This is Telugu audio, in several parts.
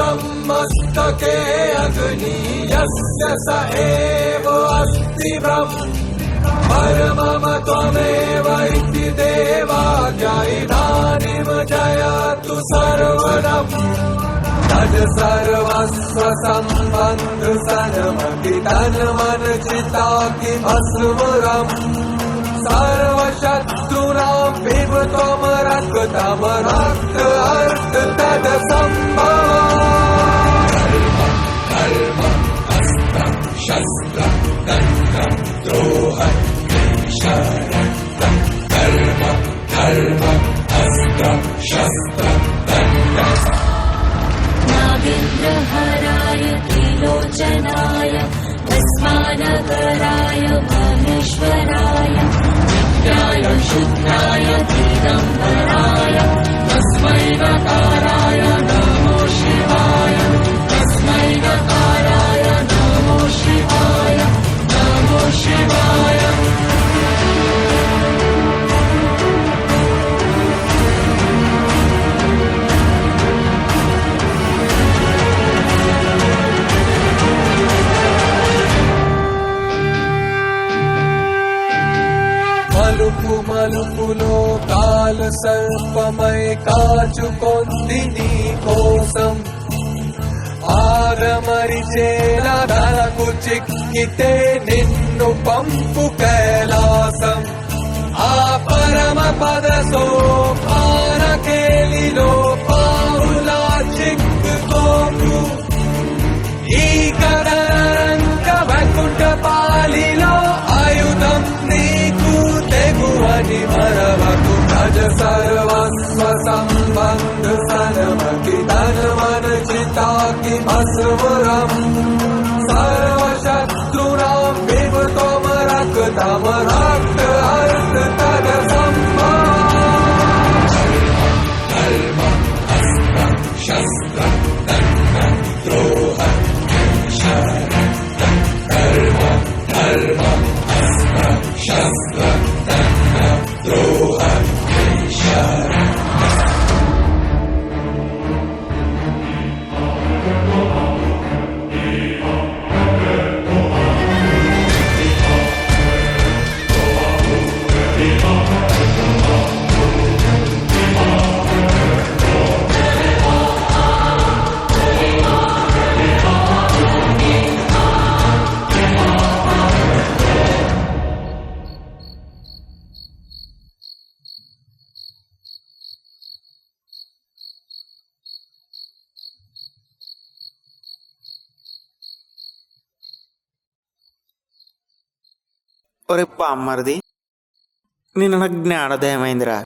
सम्मस्तके अग्नि यस्य स एव अस्ति ब्रह्म परमम त्वमेव इति देवाज्ञा इदानीं जयतु सर्वदम् तद सर्वस्व सम्बन्ध सन्मति तन मन चिता कि भस्मरम् सर्वशत्रुणां पिब त्वं रक्तं रक्त अर्थ तद सम्भवम् कर्म अस्त्रं शस्त्रं दण्डं द्रोहं शरणं कर्म धर्म अस्त्रं शस्त्रं दण्डं नागेन्द्रहराय त्रिलोचनाय भस्मानगराय महेश्वराय नित्याय शुद्धाय दिगम्बराय तस्मै नकाराय नमो शिवाय तस्मै नकाराय नमो शिवाय नमो शिवाय మలుపు మలుపులో కాల సర్పమై కాచుకొంది నీ కోసం ఆరమరిచేలా తనకు చిక్కితే నిన్ను పంపు కైలాసం ఆ పరమ పద సోపాన కేలిలో పావులా చిక్కుకోకు ఈ కదరంగ వైకుంఠ పాలిలో ఆయుధం నీకు తెగువని మరవకు గజ సర్వస్వ సంబంధ సనమతి తన మన చితా కి భస్మరం సర్వశత్రుణాం పిబ త్వం రక్తం రక్త అర్थ తద सम्भवम् कर्म अस्त्रं शस्त्रं दण्डं द्रोहं शरणं कर्म धर्म अस्त्रं शस्त्रं दण्डं द्रोहं शरणं ఒరే పామ్మరిది, నిన్న నాకు జ్ఞానోదయమైందిరా.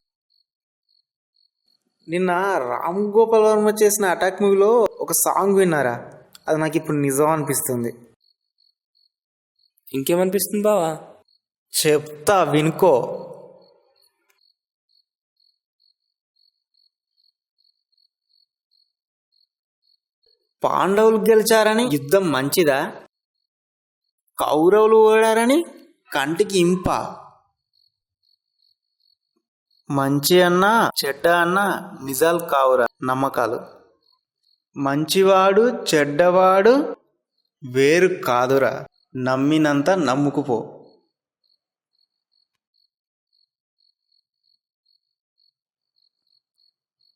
నిన్న రామ్ గోపాల్ వర్మ చేసిన అటాక్ మూవీలో ఒక సాంగ్ విన్నారా, అది నాకు ఇప్పుడు నిజం అనిపిస్తుంది. ఇంకేమనిపిస్తుంది బావా? చెప్తా వినుకో. పాండవులు గెలిచారని యుద్ధం మంచిదా, కౌరవులు ఓడారని కంటికి ఇంప. మంచి అన్నా చెడ్డ అన్నా నిజాలు కావురా, నమ్మకాలు. మంచివాడు చెడ్డవాడు వేరు కాదురా, నమ్మినంత నమ్ముకుపో.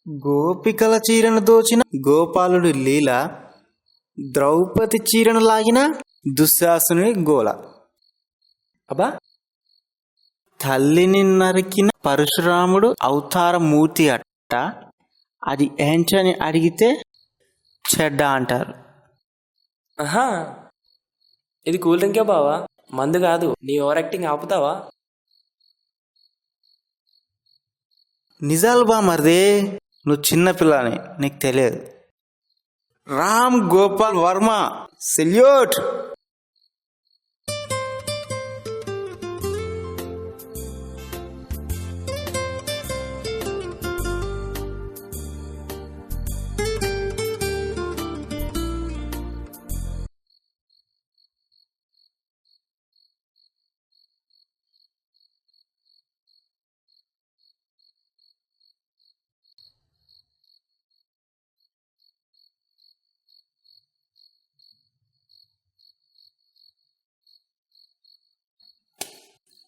గోపికల చీరను దోచిన గోపాలుడి లీల, ద్రౌపది చీరను లాగిన దుశ్శాసుని గోల. అబ్బా, తల్లిని నరికిన పరశురాముడు అవతార మూర్తి అట్ట, అది ఏంచని అడిగితే చెడ్డ అంటారు. ఆహా, ఇది కూల్ డ్రింకే బావా, మందు కాదు. నీ ఓవర్ యాక్టింగ్ ఆపుతావా? నిజాలు బా మరిదే, నువ్వు చిన్నపిల్లని, నీకు తెలియదు. రామ్ గోపాల్ వర్మ సెల్యూట్.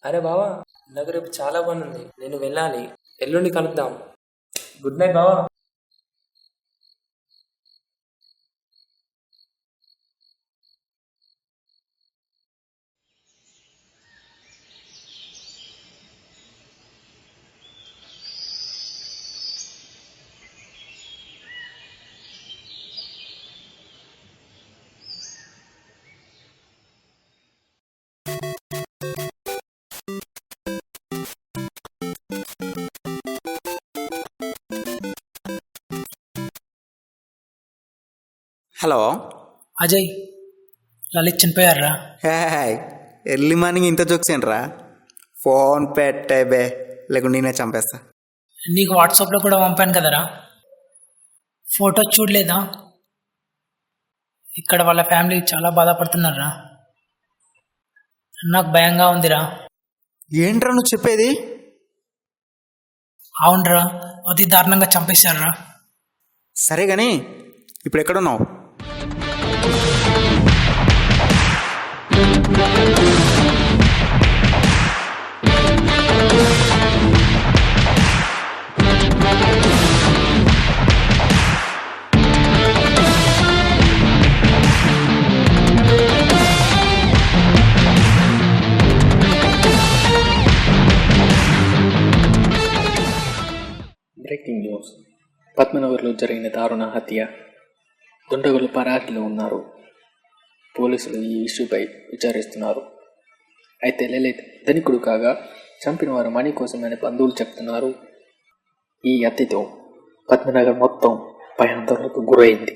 అరే బావా, నాకు రేపు చాలా పని ఉంది, నేను వెళ్ళాలి. ఎల్లుండి కలుద్దాం. గుడ్ నైట్ బావా. హలో. అజయ్, లలిత్ చనిపోయారా? హే, ఎర్లీ మార్నింగ్ ఇంత జోక్స్ ఏంట్రా? ఫోన్ పెట్టే బే, లేకుంటే నేనే చంపేస్తా. నీకు వాట్సాప్లో కూడా పంపాను కదరా, ఫోటో చూడలేదా? ఇక్కడ వాళ్ళ ఫ్యామిలీ చాలా బాధపడుతున్నారా. నాకు భయంగా ఉందిరా. ఏంట్రా నువ్వు చెప్పేది? అవునరా, అతి దారుణంగా చంపేశారా. సరే కానీ ఇప్పుడు ఎక్కడున్నావు? Breaking news. పద్మనగర్లో జరిగిన దారుణ హత్య. దుండగులు పరారీలో ఉన్నారు. పోలీసులు ఈ ఇష్యూపై విచారిస్తున్నారు. అయితే లలిత్ ధనికుడు కాగా చంపిన వారు మనీ కోసమని బంధువులు చెప్తున్నారు. ఈ హత్యతో పద్మనగర్ మొత్తం భయాందోళనకు గురైంది.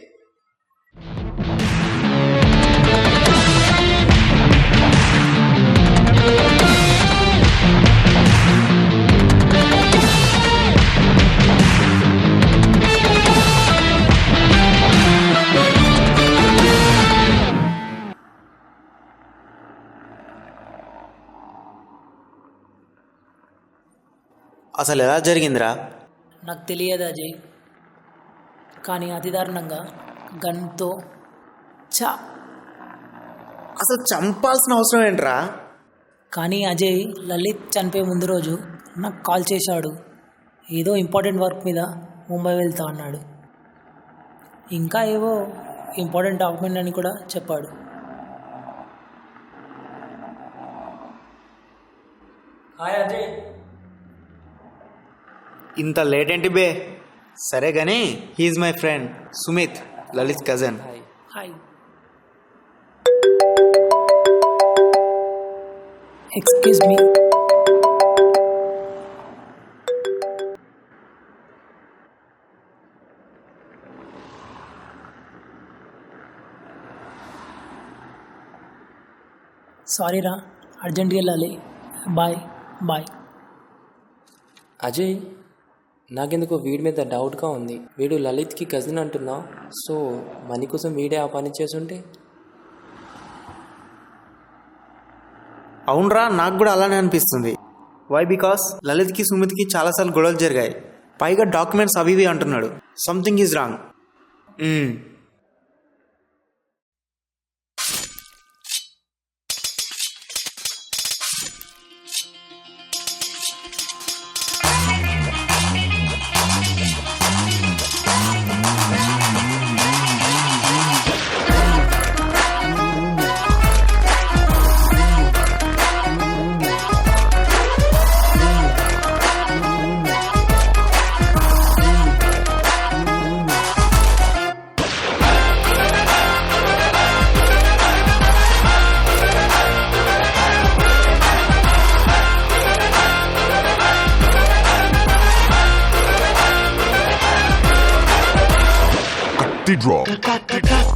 అసలు ఎలా జరిగిందిరా? నాకు తెలియదు అజయ్, కానీ అతి దారుణంగా గన్తో చా. అసలు చంపాల్సిన అవసరం ఏంట్రా? కానీ అజయ్, లలిత్ చనిపోయే ముందు రోజు నాకు కాల్ చేశాడు. ఏదో ఇంపార్టెంట్ వర్క్ మీద ముంబై వెళ్తా అన్నాడు. ఇంకా ఏవో ఇంపార్టెంట్ డాక్యుమెంట్ అని కూడా చెప్పాడు. హాయ్ అజయ్. ఇంత లేట్ ఏంటి బే? సరే కానీ he's my friend Sumit, Lalit cousin. Hi. Hi. Excuse me. సారీరా, అర్జెంట్గా వెళ్ళాలి. Bye bye. అజయ్, నాకెందుకో వీడి మీద డౌట్గా ఉంది. వీడు లలిత్కి కజిన్ అంటున్నా, సో మనీ కోసం వీడే ఆ పని చేసుంటే. అవునరా, నాకు కూడా అలానే అనిపిస్తుంది. వై? బికాస్ లలిత్కి సుమిత్కి చాలాసార్లు గొడవలు జరిగాయి. పైగా డాక్యుమెంట్స్ అవి ఇవి అంటున్నాడు. Something is wrong. The drop. The drop.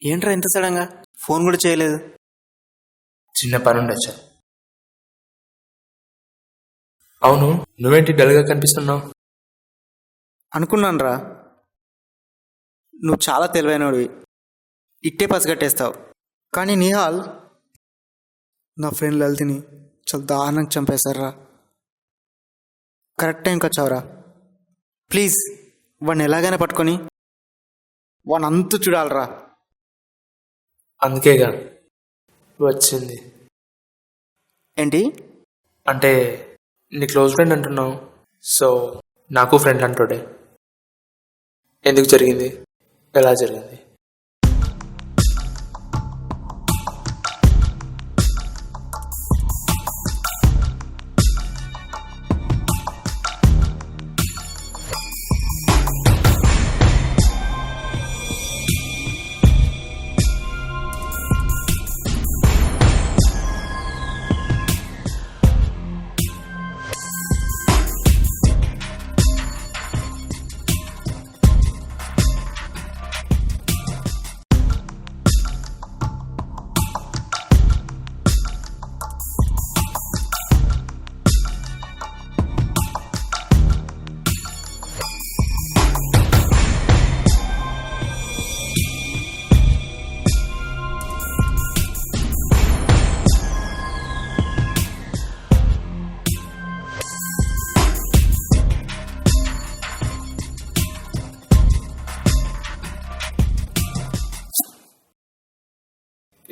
ఏంట్రా ఇంత సడన్గా ఫోన్ కూడా చేయలేదు? చిన్న పని ఉండొచ్చు. అవును, నువ్వేంటి డల్గా కనిపిస్తున్నావు? అనుకున్నానురా, నువ్వు చాలా తెలివైనడివి, ఇట్టే పసిగట్టేస్తావు. కానీ నిహాల్, నా ఫ్రెండ్ లలితిని చాలా దారుణంగా చంపేశారా. కరెక్ట్ టైంకి వచ్చావురా. ప్లీజ్ వాడిని ఎలాగైనా పట్టుకొని వాడిని అంతు చూడాలరా. అందుకేగా వచ్చింది. ఏంటి? అంటే నీ క్లోజ్ ఫ్రెండ్ అంటున్నావు, సో నాకు ఫ్రెండ్ అంటుండే. ఎందుకు జరిగింది, ఎలా జరిగింది?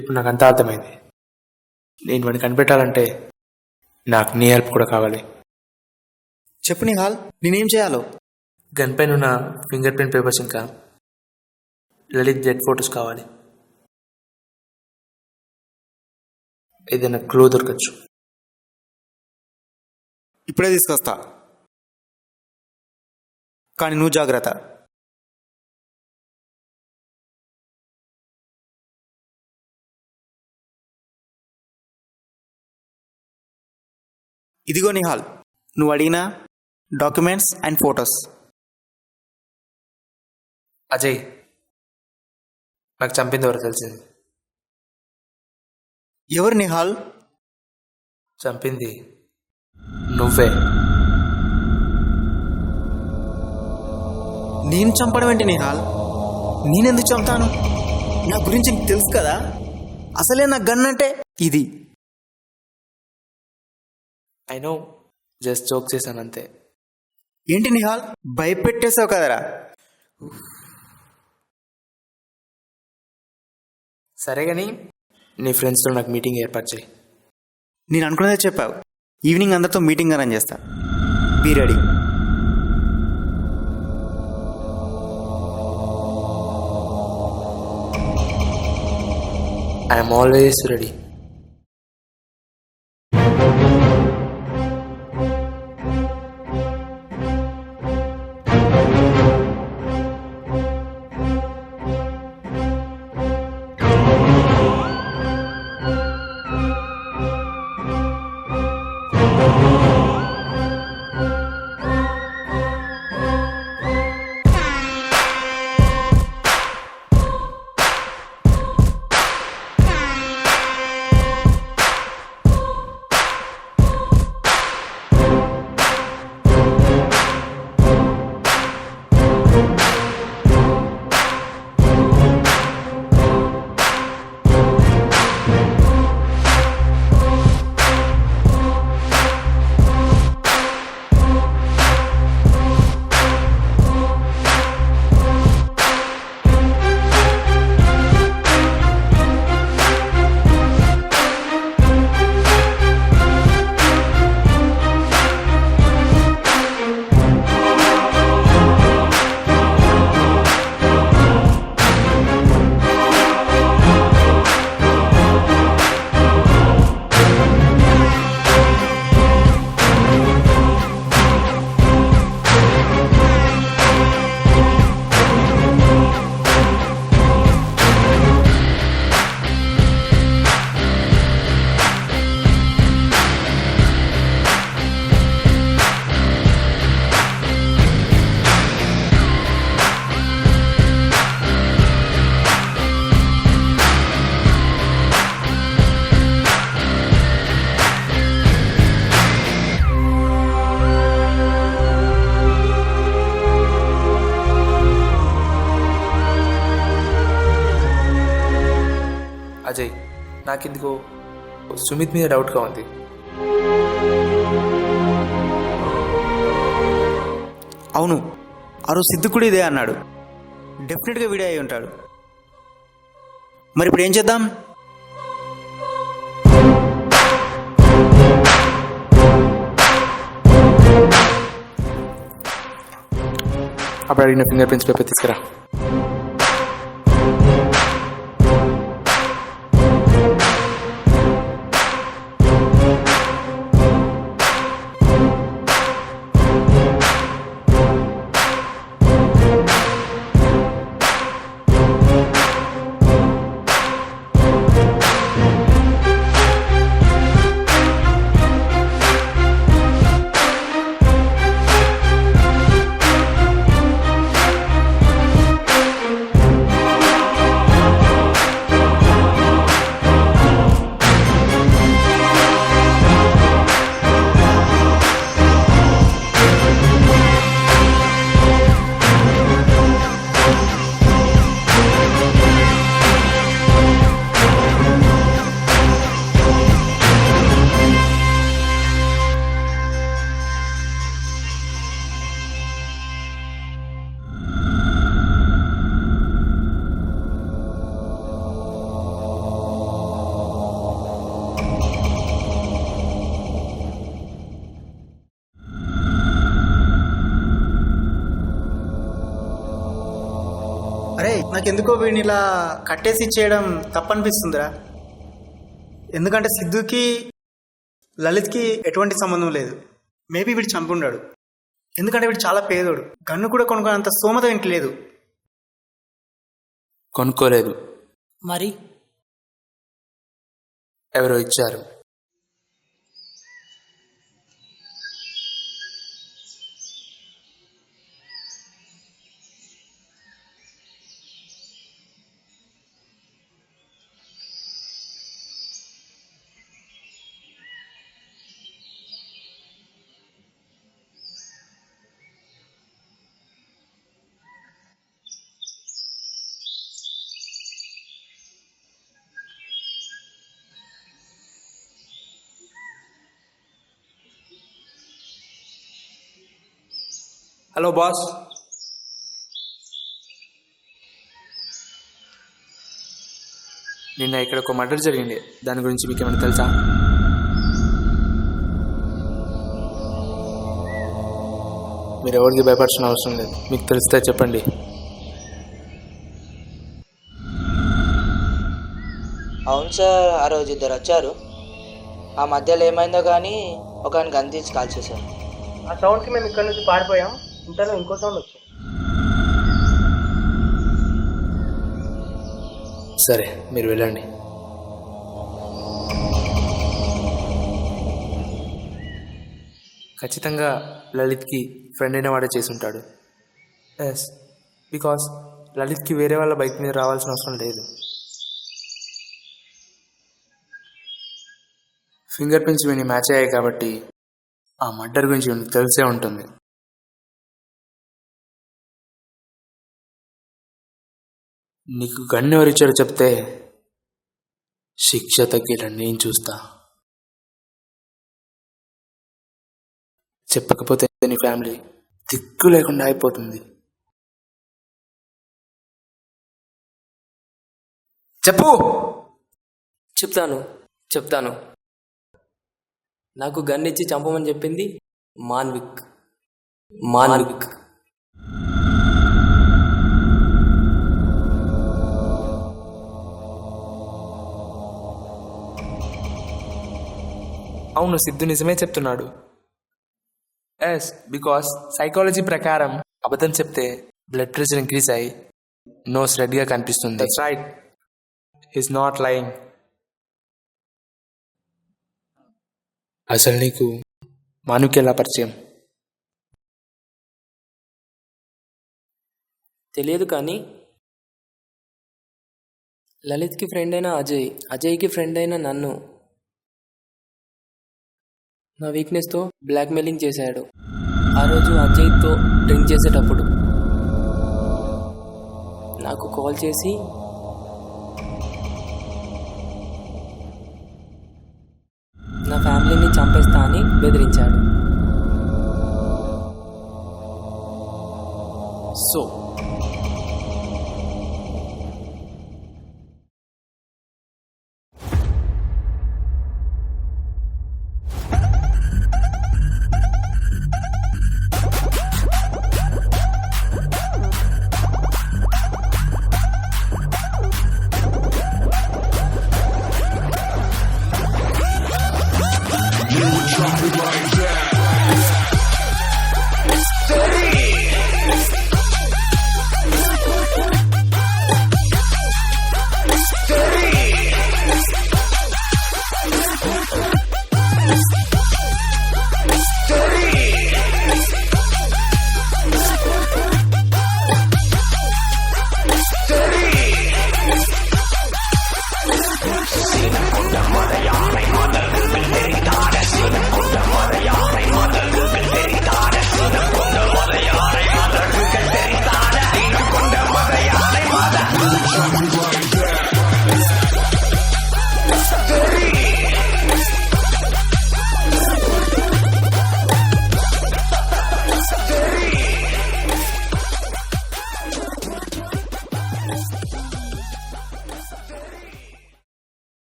ఇప్పుడు నాకు అంతా అర్థమైంది. నేను వాడిని కనిపెట్టాలంటే నాకు నీ హెల్ప్ కూడా కావాలి. చెప్పు నిహాల్, నేనేం చేయాలో? గన్ పైన ఉన్న ఫింగర్ ప్రింట్ పేపర్స్ ఇంకా లలిత్ డెడ్ ఫొటోస్ కావాలి. ఏదైనా క్లూ దొరకచ్చు. ఇప్పుడే తీసుకొస్తా, కానీ నువ్వు జాగ్రత్త. ఇదిగో నిహాల్, నువ్వు అడిగిన డాక్యుమెంట్స్ అండ్ ఫొటోస్. అజయ్, నాకు చంపింది ఎవరు తెలిసింది. ఎవరు నిహాల్? చంపింది నువ్వే. నేను చంపడం ఏంటి నిహాల్? నేనెందుకు చంపుతాను? నా గురించి నీకు తెలుసు కదా. అసలే నా గన్ అంటే ఇది. ఐ నో, జస్ట్ జోక్ చేశాను అంతే. ఏంటి నిహాల్, భయపెట్టేసావు కదరా. సరే కానీ నీ ఫ్రెండ్స్తో నాకు మీటింగ్ ఏర్పాటు చేయి. నేను అనుకున్నదే చెప్పావు. ఈవినింగ్ అందరితో మీటింగ్ అరేంజ్ చేస్తా. Be ready. I'm always ready. Ajay, నాకెందుకో సుమిత్ మీద డౌట్గా ఉంది. అవును, ఆ రోజు సిద్ధు కూడా ఇదే అన్నాడు. డెఫినెట్గా వీడే అయి ఉంటాడు. మరి ఇప్పుడు ఏం చేద్దాం? అప్పుడు అడిగిన ఫింగర్ ప్రింట్స్ పేపర్ తీసుకురా. అరే, నాకెందుకో వీడిని ఇలా కట్టేసి ఇచ్చేయడం తప్పనిపిస్తుందిరా. ఎందుకంటే సిద్ధుకి లలిత్కి ఎటువంటి సంబంధం లేదు. మేబీ వీడు చంపుండాడు. ఎందుకంటే వీడు చాలా పేదోడు. గన్ను కూడా కొనుక్కునేంత స్తోమత ఇంటి లేదు. కొనుక్కోలేదు, మరి ఎవరో ఇచ్చారు. హలో బాస్, నిన్న ఇక్కడ ఒక మర్డర్ జరిగింది. దాని గురించి మీకు ఏమైనా తెలుసా? మీరు ఎవరికి భయపడాల్సిన అవసరం లేదు. మీకు తెలిస్తే చెప్పండి. అవును సార్, ఆ రోజు ఇద్దరు వచ్చారు. ఆ మధ్యలో ఏమైందో కానీ ఒక ఆయన గన్ తీసి కాల్ చేశారు. ఆ సౌండ్కి మేము ఇక్కడ నుంచి పారిపోయాం. ఇంతలో ఇంకో సౌండ్ వచ్చింది. సరే, మీరు వెళ్ళండి. ఖచ్చితంగా లలిత్కి ఫ్రెండ్ అయిన వాడే చేసి ఉంటాడు. ఎస్, బికాస్ లలిత్కి వేరే వాళ్ళ బైక్ మీద రావాల్సిన అవసరం లేదు. ఫింగర్ ప్రింట్స్ వీడిని మ్యాచ్ అయ్యాయి కాబట్టి ఆ మర్డర్ గురించి వీడికి తెలిసే ఉంటుంది. నీకు గన్ను ఎవరిచ్చారో చెప్తే శిక్ష తగ్గేలా నేను చూస్తా. చెప్పకపోతే నీ ఫ్యామిలీ దిక్కు లేకుండా అయిపోతుంది. చెప్పు. చెప్తాను. నాకు గన్ ఇచ్చి చంపమని చెప్పింది మాన్విక్. అవును, సిద్ధు నిజమే చెప్తున్నాడు. ఎస్, బికాస్ సైకాలజీ ప్రకారం అబద్ధం చెప్తే బ్లడ్ ప్రెషర్ ఇంక్రీజ్ అయ్యి నోస్ రెడ్గా కనిపిస్తుంది. That's right, he's not lying. అసలు నీకు మానుకి ఎలా పరిచయం? తెలియదు కానీ లలిత్కి ఫ్రెండ్ అయిన అజయ్కి ఫ్రెండ్ అయిన నన్ను నా వీక్నెస్తో బ్లాక్మెయిలింగ్ చేశాడు. ఆ రోజు అజయ్తో డ్రింక్ చేసేటప్పుడు నాకు కాల్ చేసి చంపేస్తా అని బెదిరించాడు. సో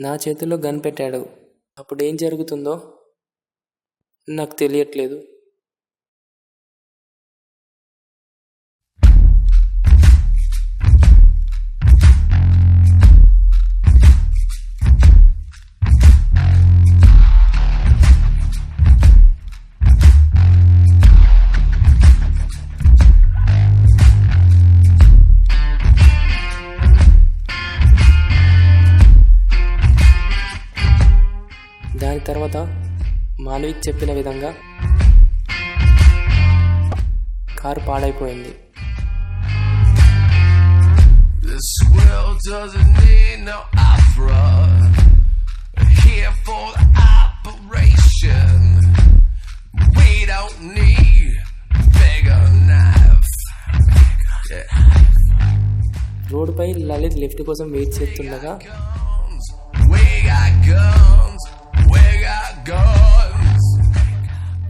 నా చేతిలో గన్ పెట్టాడు. అప్పుడు ఏం జరుగుతుందో నాకు తెలియట్లేదు. దాని తర్వాత మానవిక్ చెప్పిన విధంగా కారు పాడైపోయింది. This world doesn't need no opera. Here for the operation. We don't need bigger knife. రోడ్డుపై లలిత్ లిఫ్ట్ కోసం వెయిట్ చేస్తుండగా We got guns. We got guns.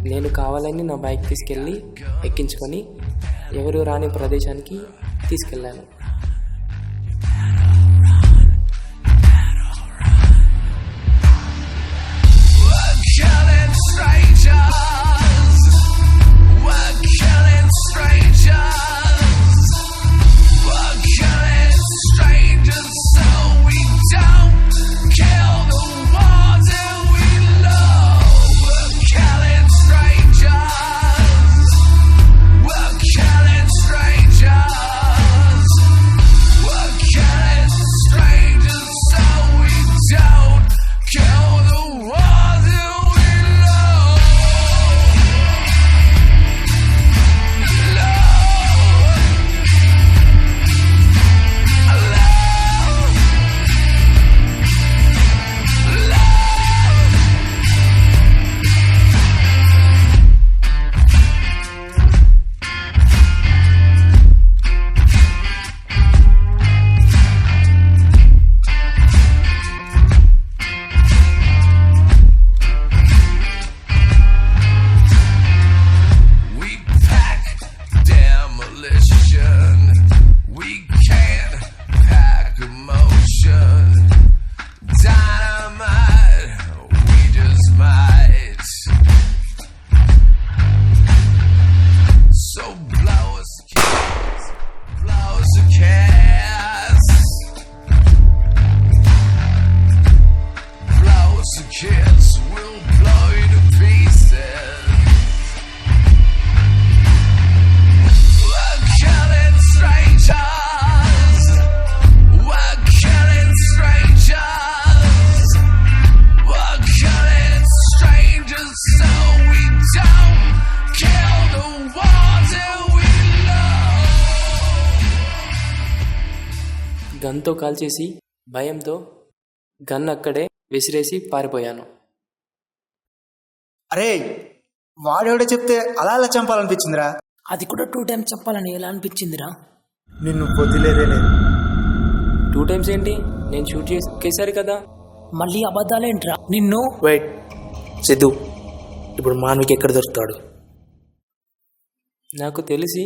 నేను కావాలని నా బైక్ తీసుకెళ్ళి ఎక్కించుకొని ఎవరు రాని ప్రదేశానికి తీసుకెళ్ళాను. We're killing strangers. We're killing strangers. We're killing strangers so we don't kill the ones that we love. We're killing strangers. We're killing strangers. We're killing strangers so we don't kill the ones that we love. We pack demolition. We can't pack emotion. Dynamite, we just might. So blow us a kiss, blow us a kiss. Blow us a kiss, we'll blow you to pieces. We're killing strangers. We're killing strangers. We're killing strangers so we don't kill the ones that we love. గన్తో కాల్చేసి భయంతో గన్ అక్కడే విసిరేసి పారిపోయాను. అరే వాడెవడో చెప్తే అలా అలా చంపాలనిపించిందిరా. అది కూడా 2 times చెప్పాలని ఎలా అనిపించిందిరా? నిన్ను వదిలేదే లేదు. 2 times ఏంటి? నేను షూట్ చేసి ఒకేసారి కదా. మళ్ళీ అబద్ధాలేంట్రా నిన్ను? వెయిట్, సిద్ధు, ఇప్పుడు మాన్వికి ఎక్కడ దొరుకుతాడు? నాకు తెలిసి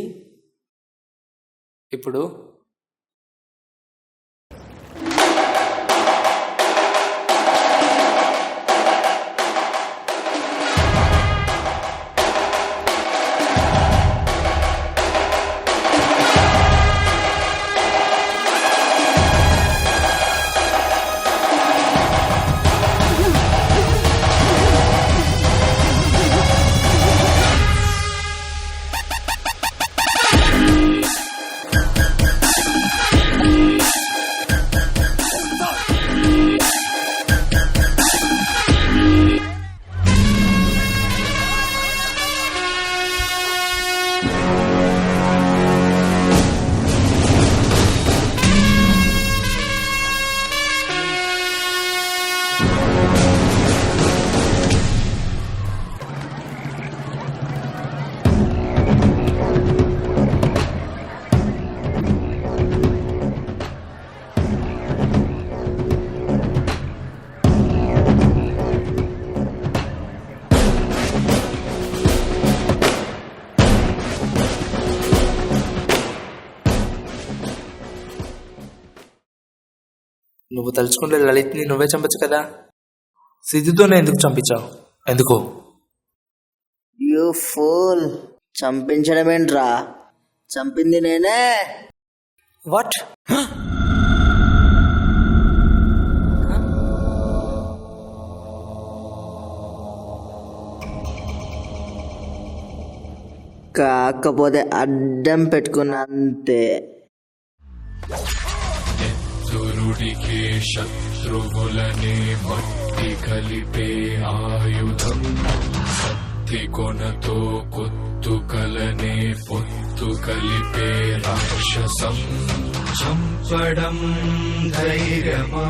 ఇప్పుడు నువ్వు తలుచుకుంటే లలిత్ని నువ్వే చంపచ్చు కదా. సిద్ధుతోనే ఎందుకు చంపించావు? ఎందుకు? యూ ఫూల్, చంపించడమేంట్రా, చంపింది నేనే. వాట్? కాకపోతే అడ్డం పెట్టుకున్నా అంతే. దురుడికే శత్రువులనే మట్టి కలిపే ఆయుధం, సత్తి కొనతో కొత్తు కలనే పొత్తు కలిపే రాక్షసం. చంపడం ధైర్యమా,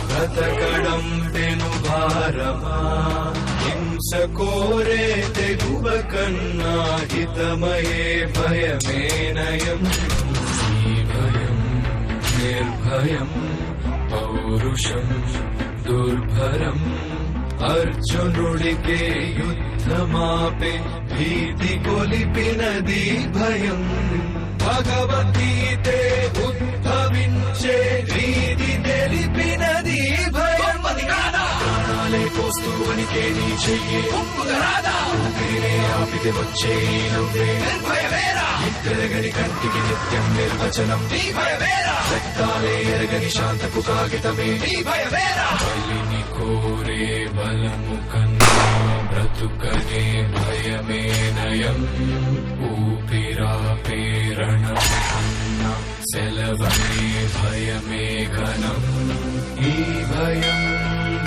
బ్రతకడం పెను భారమా, హింస కోరే తెగువ కన్నా హితమయే భయమే నయం. ఈ భయం నిర్భయం పౌరుషం దుర్భరం, అర్జునుడికే యుద్ధమాపే భీతి కొలిపినది భయం. భగవద్గీతే ఉద్భవించే రీతి తెలిపినది భయం. ప్రాణాలే పోస్తూ వనికే నీ చెయ్యి ఊపిరినే ఆపితే వచ్చే నవ్వే నిర్భయమేరా. ఎరగని కంటికి నిత్యం నిర్వచనం నీ భయమేరా. రక్తాలే ఎరగని శాంతపు కాగితమే నీ భయమేరా. బలిని కోరే బలము కన్నా బ్రతుకనే భయమే నయం. ఊపిరా ప్రేరణము కన్నా సెలవనే భయమే ఘనం. ఈ భయం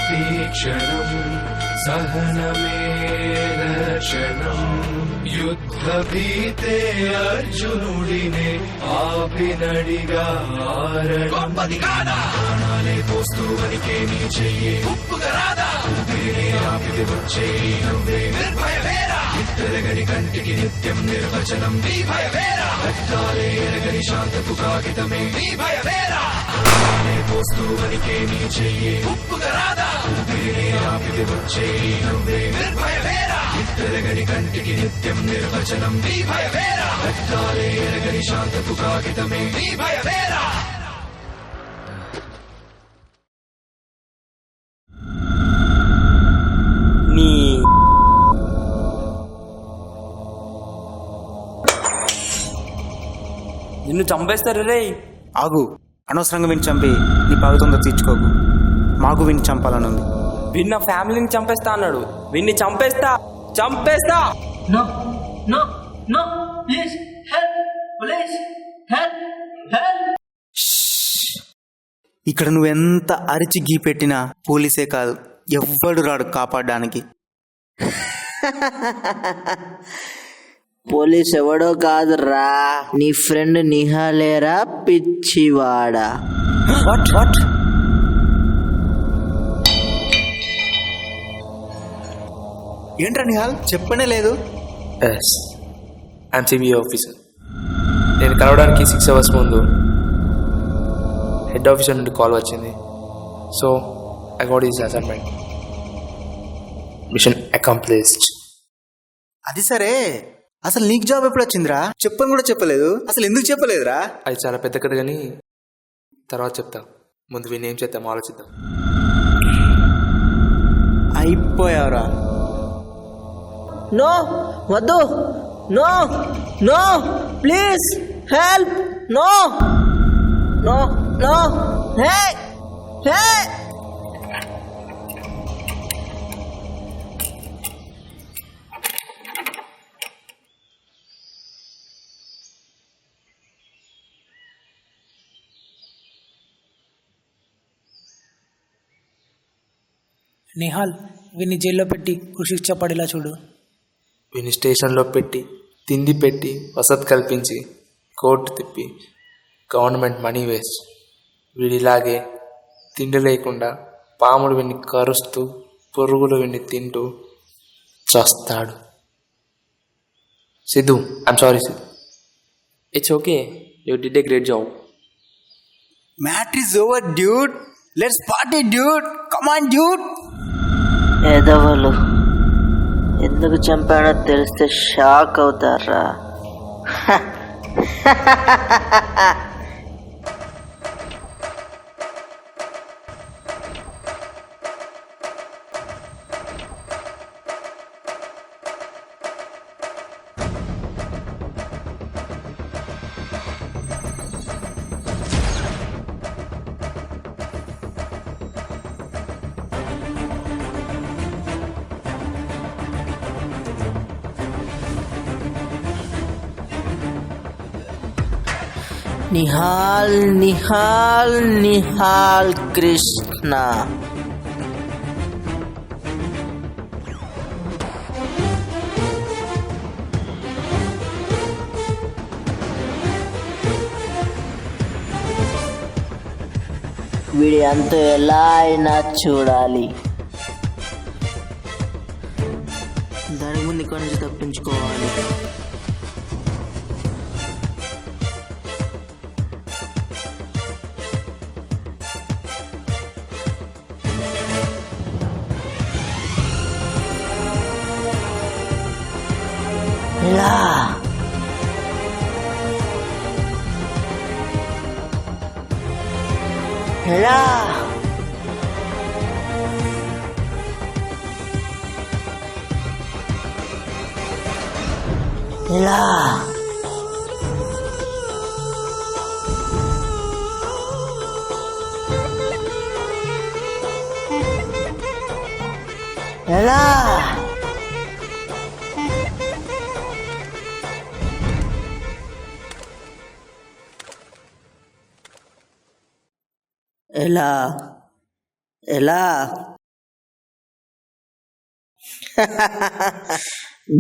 తీక్షణం సహనమే లక్షణం. యుద్ధ భీతే అర్జునుడినే ఆపినడిగా ఆరణం. ప్రాణాలే పోస్తూ వనికే నీ చెయ్యి ఊపిరినే ఆపితే వచ్చే నవ్వే నిర్భయమేరా. ఎరగని కంటికి నిత్యం నిర్వచనం నీ భయమేరా. రక్తాలే ఎరగని శాంతపు కాగితమే నీ భయమేరా. ప్రాణాలే పోస్తూ వనికే నీ చెయ్యి ఊపిరినే ఆపితే వచ్చే నవ్వే నిర్భయమేరా. ఎరగని కంటికి నిత్యం నిర్వచనం నీ భయమేరా. రక్తాలే ఎరగని శాంతపు కాగితమే నీ భయమేరా. నీ నిన్ను చంపేస్తారు రే. ఆగు, అనవసరంగా విని చంపి నీ పగతొందర తీర్చుకోకు. మాకు విని చంపాలని ఉంది. విన్న ఫ్యామిలీని చంపేస్తా అన్నాడు. విన్ని చంపేస్తా చంపేస్తా. No no no, please help, please help, help. ఇక్కడ నువ్వెంత అరిచి గీ పెట్టినా పోలీసే కాదు ఎవ్వడు రాడు కాపాడడానికి. పోలీస్ ఎవడో కాదురా, నీ ఫ్రెండ్ నిహాలేరా పిచ్చివాడా. What what? ఏంట్రా నిహాల్, చెప్పనే లేదు. Yes, I'm CBI officer. నేను కలవడానికి 6 hours ముందు హెడ్ ఆఫీసర్ నుండి కాల్ వచ్చింది. So I got his assignment. Mission accomplished. అది సరే, అసలు నీకు జాబ్ ఎప్పుడు వచ్చిందిరా? చెప్పని కూడా చెప్పలేదు. అసలు ఎందుకు చెప్పలేదురా? అది చాలా పెద్ద కథ కానీ తర్వాత చెప్తా. ముందు వీళ్ళు ఏం చేద్దాం ఆలోచిద్దాం. అయిపోయావురా. నో, వద్దు, no, no, please help, no, no, no, hey, hey. Nihal, వీన్ని జైల్లో పెట్టి ఉరిశిక్ష పడేలా చూడు. వీని స్టేషన్లో పెట్టి, తిండి పెట్టి, వసతి కల్పించి, కోర్టు తిప్పి, గవర్నమెంట్ మనీ వేస్ట్. వీడిలాగే తిండి లేకుండా పాముడు వీడిని కరుస్తూ, పురుగులు వీడిని తింటూ చస్తాడు. Siddhu, I'm sorry Siddhu. It's okay, you did a great job. Matter is over dude. Let's party dude. Come on dude. ఎదవలు ఎందుకు చంపాడో తెలిస్తే షాక్ అవుతారా? నిహాల్, నిహాల్, నిహాల్ కృష్ణ. వీడి అంతా ఎలా అయినా చూడాలి. దాని ముందు ఇక్కడి నుంచి తప్పించుకోవాలి. ఎలా ఎలా ఎలా ఎలా ఎలా ఎలా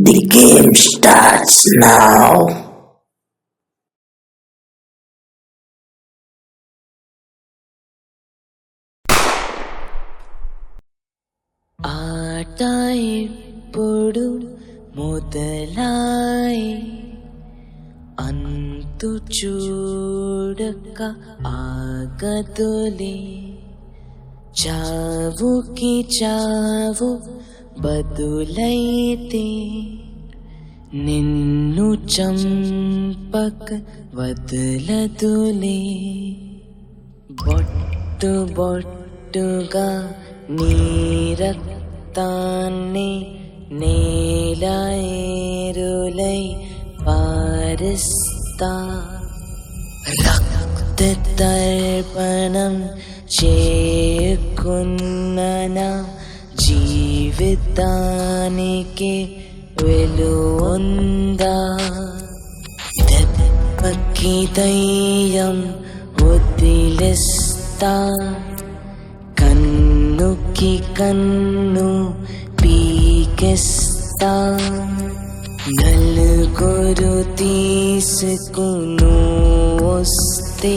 The game starts now. ఆట ఇప్పుడు మొదలాయి అంతు చూడక ఆగదులే. చావుకి చావు బదులైతే నిన్ను చంపక వదలదులే. బొట్టు బొట్టుగా నీ రక్తాన్ని నేల ఏరులై పారిస్తా. రక్త తర్పణం చేయకున్న నా జీవితానికి వెలుందా? దెబ్బకి దయ్యం వదిలేస్తా. కన్నుకి కన్ను పీకేస్తా. నలుగురు తీసుకుని వస్తే